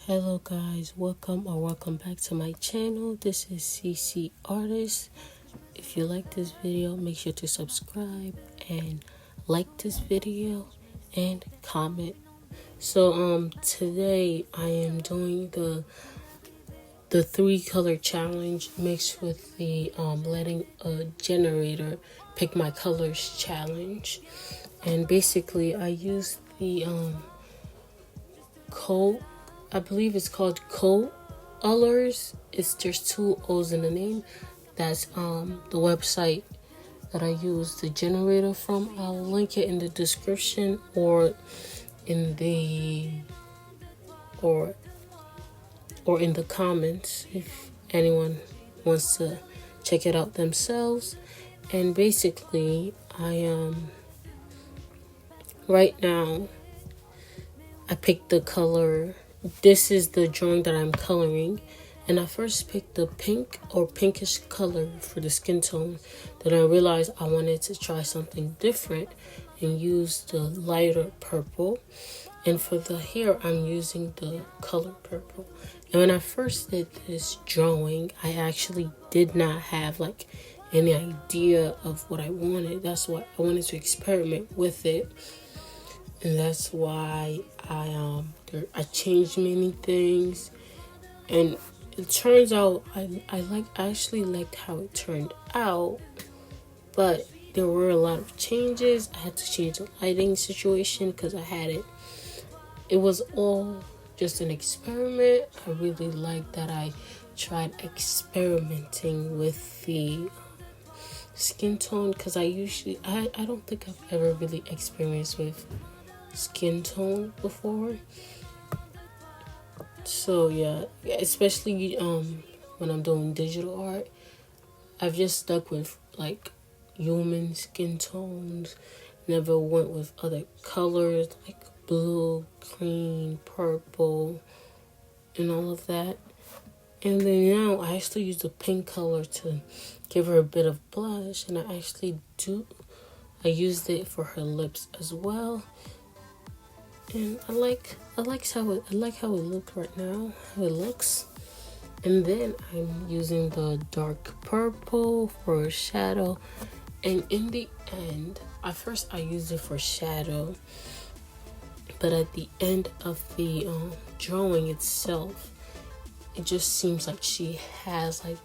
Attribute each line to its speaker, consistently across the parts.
Speaker 1: Hello guys, welcome back to my channel. This is CC Artist. If you like this video, make sure to subscribe and like this video and comment. So today I am doing the 3-color challenge mixed with the letting a generator pick my colors challenge. And basically I used the code, I believe it's called Colors. There's 2 O's in the name. That's the website that I use the generator from. I'll link it in the description or in the comments if anyone wants to check it out themselves. And basically I right now I picked the color. This is the drawing that I'm coloring, and I first picked the pink or pinkish color for the skin tone. Then I realized I wanted to try something different and use the lighter purple. And for the hair, I'm using the color purple. And when I first did this drawing, I actually did not have like any idea of what I wanted. That's why I wanted to experiment with it. And that's why I changed many things, and it turns out I actually liked how it turned out, but there were a lot of changes. I had to change the lighting situation because it was all just an experiment. I really like that I tried experimenting with the skin tone, because I don't think I've ever really experienced with skin tone before. So yeah, especially when I'm doing digital art, I've just stuck with like human skin tones. Never went with other colors like blue, green, purple, and all of that. And then now I actually use the pink color to give her a bit of blush, and I used it for her lips as well. And I like how it looked right now, how it looks. And then I'm using the dark purple for shadow. And in the end, at first I used it for shadow, but at the end of the drawing itself, it just seems like she has like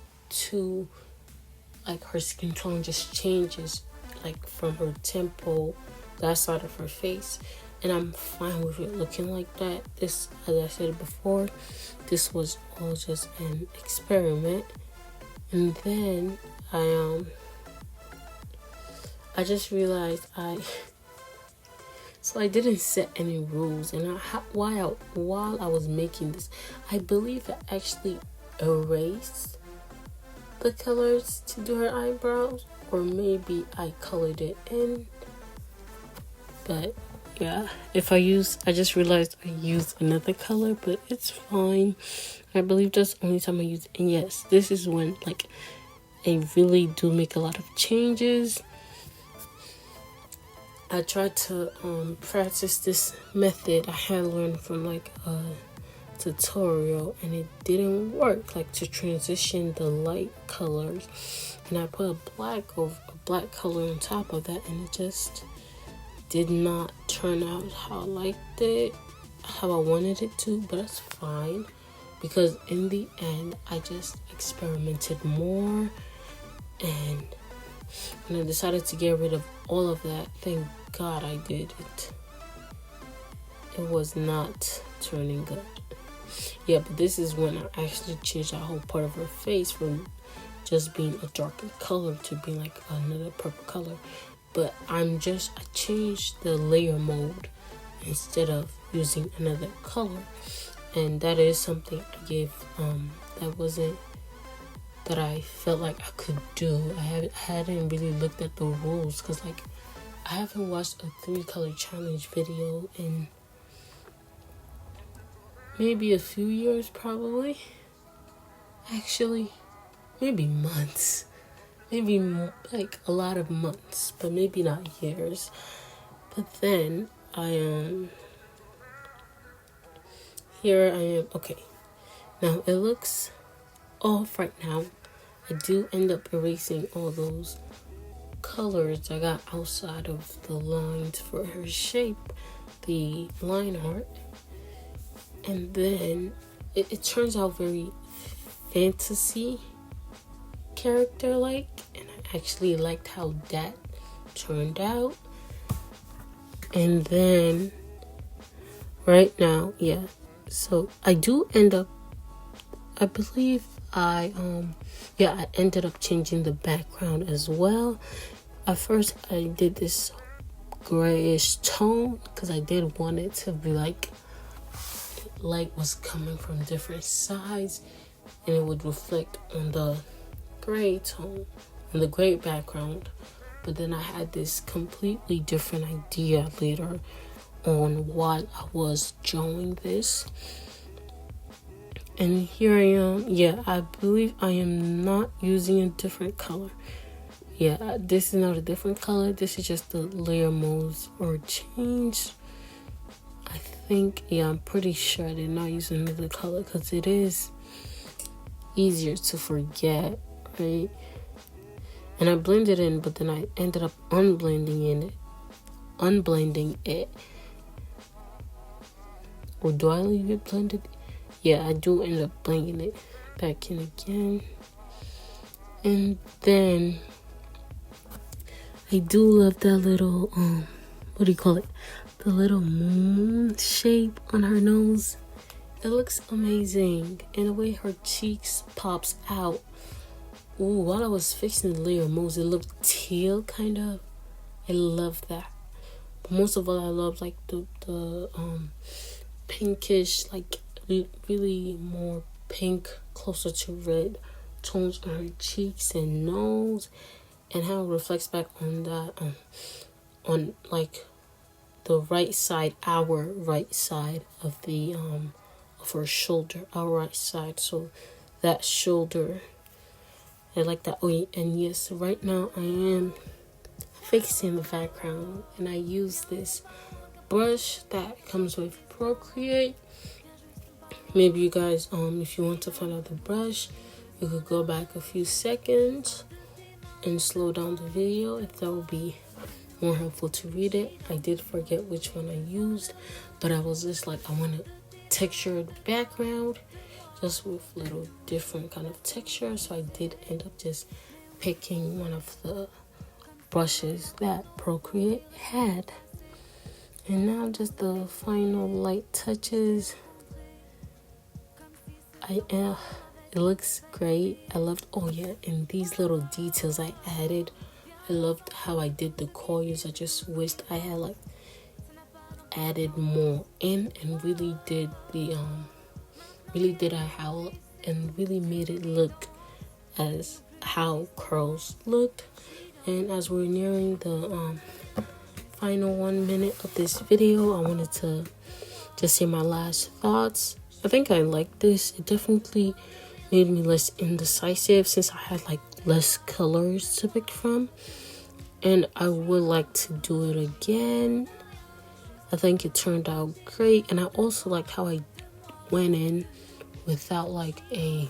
Speaker 1: her skin tone just changes, like from her temple, that side of her face. And I'm fine with it looking like that. This, as I said before, this was all just an experiment. And then I just realized I didn't set any rules. And while I was making this, I believe I actually erased the colors to do her eyebrows, or maybe I colored it in. But yeah, I just realized I used another color, but it's fine. I believe that's the only time I used it. And yes, this is when like I really do make a lot of changes. I tried to practice this method I had learned from like a tutorial, and it didn't work, like to transition the light colors. And I put a black color on top of that, and it just did not turn out how I wanted it to, but that's fine, because in the end I just experimented more, and when I decided to get rid of all of that, thank God I did it. It was not turning good. Yeah, but this is when I actually changed that whole part of her face from just being a darker color to being like another purple color. But I changed the layer mode instead of using another color. And that is something I gave, that I felt like I could do. I hadn't really looked at the rules, because like I haven't watched a 3-color challenge video in maybe a few years, probably. Actually, maybe months. Maybe like a lot of months, but maybe not years. But then I here I am. Okay, now it looks off right now. I do end up erasing all those colors I got outside of the lines for her shape, the line art. And then it turns out very fantasy character like, and I actually liked how that turned out. And then right now, yeah, so I do end up, I believe I ended up changing the background as well. At first I did this grayish tone because I did want it to be like light was coming from different sides and it would reflect on the gray tone, on the gray background. But then I had this completely different idea later on why I was drawing this. And here I am. Yeah, I believe I am not using a different color. Yeah, this is not a different color. This is just the layer modes or changed. I think, yeah, I'm pretty sure I did not use another color because it is easier to forget, right? And I blended in, but then I ended up unblending it. Or do I leave it blended? Yeah, I do end up blending it back in again. And then I do love that little, what do you call it? The little moon shape on her nose. It looks amazing. And the way her cheeks pops out. Ooh, while I was fixing the layer moves, it looked teal kind of. I love that. But most of all, I love like the pinkish, like really more pink, closer to red tones on her cheeks and nose, and how it reflects back on that on like the right side, our right side of the of her shoulder, our right side. So that shoulder, I like that. Oh, and yes, right now I am fixing the background, and I use this brush that comes with Procreate. Maybe you guys, if you want to find out the brush, you could go back a few seconds and slow down the video if that would be more helpful to read it. I did forget which one I used, but I was just like, I want a textured background just with little different kind of texture. So I did end up just picking one of the brushes that Procreate had. And now just the final light touches. It looks great. I loved, oh yeah, and these little details I added. I loved how I did the coils. I just wished I had like added more in and really did how and really made it look as how curls looked. And as we're nearing the final 1 minute of this video, I wanted to just say my last thoughts. I think I like this. It definitely made me less indecisive since I had like less colors to pick from, and I would like to do it again. I think it turned out great, and I also liked how I went in without like a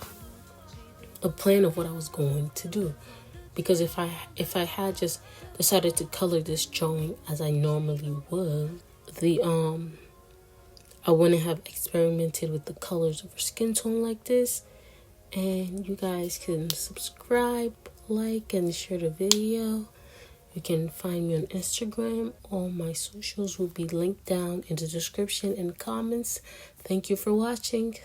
Speaker 1: plan of what I was going to do. Because if I had just decided to color this drawing as I normally would, I wouldn't have experimented with the colors of her skin tone like this. And you guys can subscribe, like, and share the video. You can find me on Instagram. All my socials will be linked down in the description and comments. Thank you for watching.